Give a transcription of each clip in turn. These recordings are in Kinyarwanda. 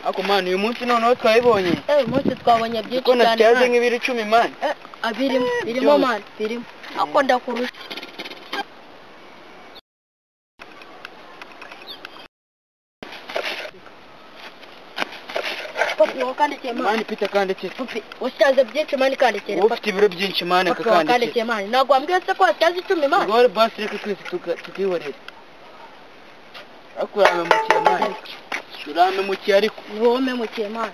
Ako man uyu munsi noneho twabibonye. Uyu munsi twabonye byinshi cyane. Ko natyaje nk'ibiri 10 man. Birimo man, birimo. Ako ndakurusha. Papi wakandike man. Man Peter kandike. Papi ushaze byinshi man kandike. Ufite ibiro byinshi man akakandike. Kandike man. Nagwa mbwiye se ko washaze 10 man. Ngore basi reka twese tukihorera. Akurame mukiye man. Surame mukiye ariko. Wome mukiye man.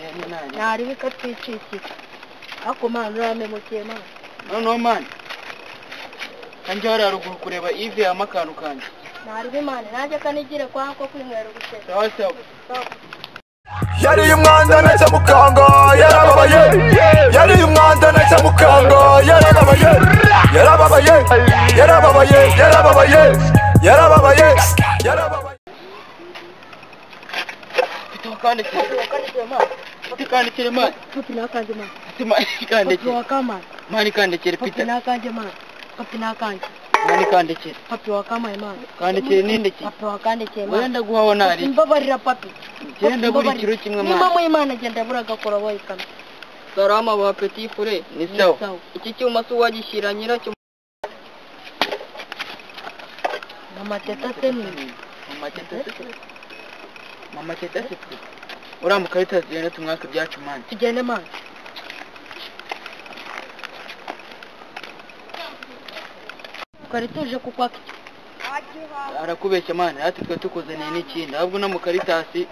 Yene nani. Nari bika twiciki. Ako man rame mukiye man. No man. Kanje hara ruguru kureba Yves amakanu kanje. Nari bimane naje kanigire kwa ko kwinywera gute. Sawa sawa. Yari umwanda naca mukanga yarababaye yari umwanda naca mukanga yarababaye yarababaye yarababaye yarababaye yarababaye yarababaye Tukandike man. Tukandike man. Papi nakanje man. Kandike. Wakama. Man kandike Papi Peter. nakanje man. Papi nakanje. Man kandike. Papi wakama man. Kandike nindike. Papi wakandike man. Wenda guhaho nari. Mbabarira papi. Genda buri kiro kimwe man. Mama Imana genda buraga kora boy kana. Salama wa petit frère. Ni sawa. Iki cyuma su wagishira nyiracyo. Mama teta seni. Mama teta se. Uramukarita zigenda tumwaka byacu man. Tugende man. Kari tuje kukwaka. Arakubeshya man ati twe tukuzaniye n'ikindi ahubwo no mu karitasi